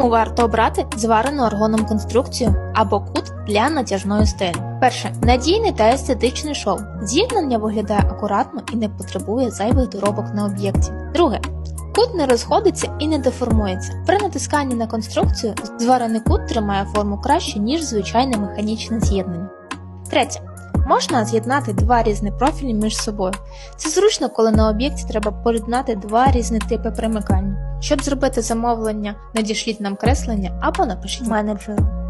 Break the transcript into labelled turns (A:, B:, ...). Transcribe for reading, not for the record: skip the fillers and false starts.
A: Чому варто обрати зварену аргоном конструкцію або кут для натяжної стелі? Перше. Надійний та естетичний шов. З'єднання виглядає акуратно і не потребує зайвих доробок на об'єкті. Друге. Кут не розходиться і не деформується. При натисканні на конструкцію зварений кут тримає форму краще, ніж звичайне механічне з'єднання. Третє. Можна з'єднати два різні профілі між собою. Це зручно, коли на об'єкті треба поєднати два різні типи примикання. Щоб зробити замовлення, надішліть нам креслення або напишіть менеджеру.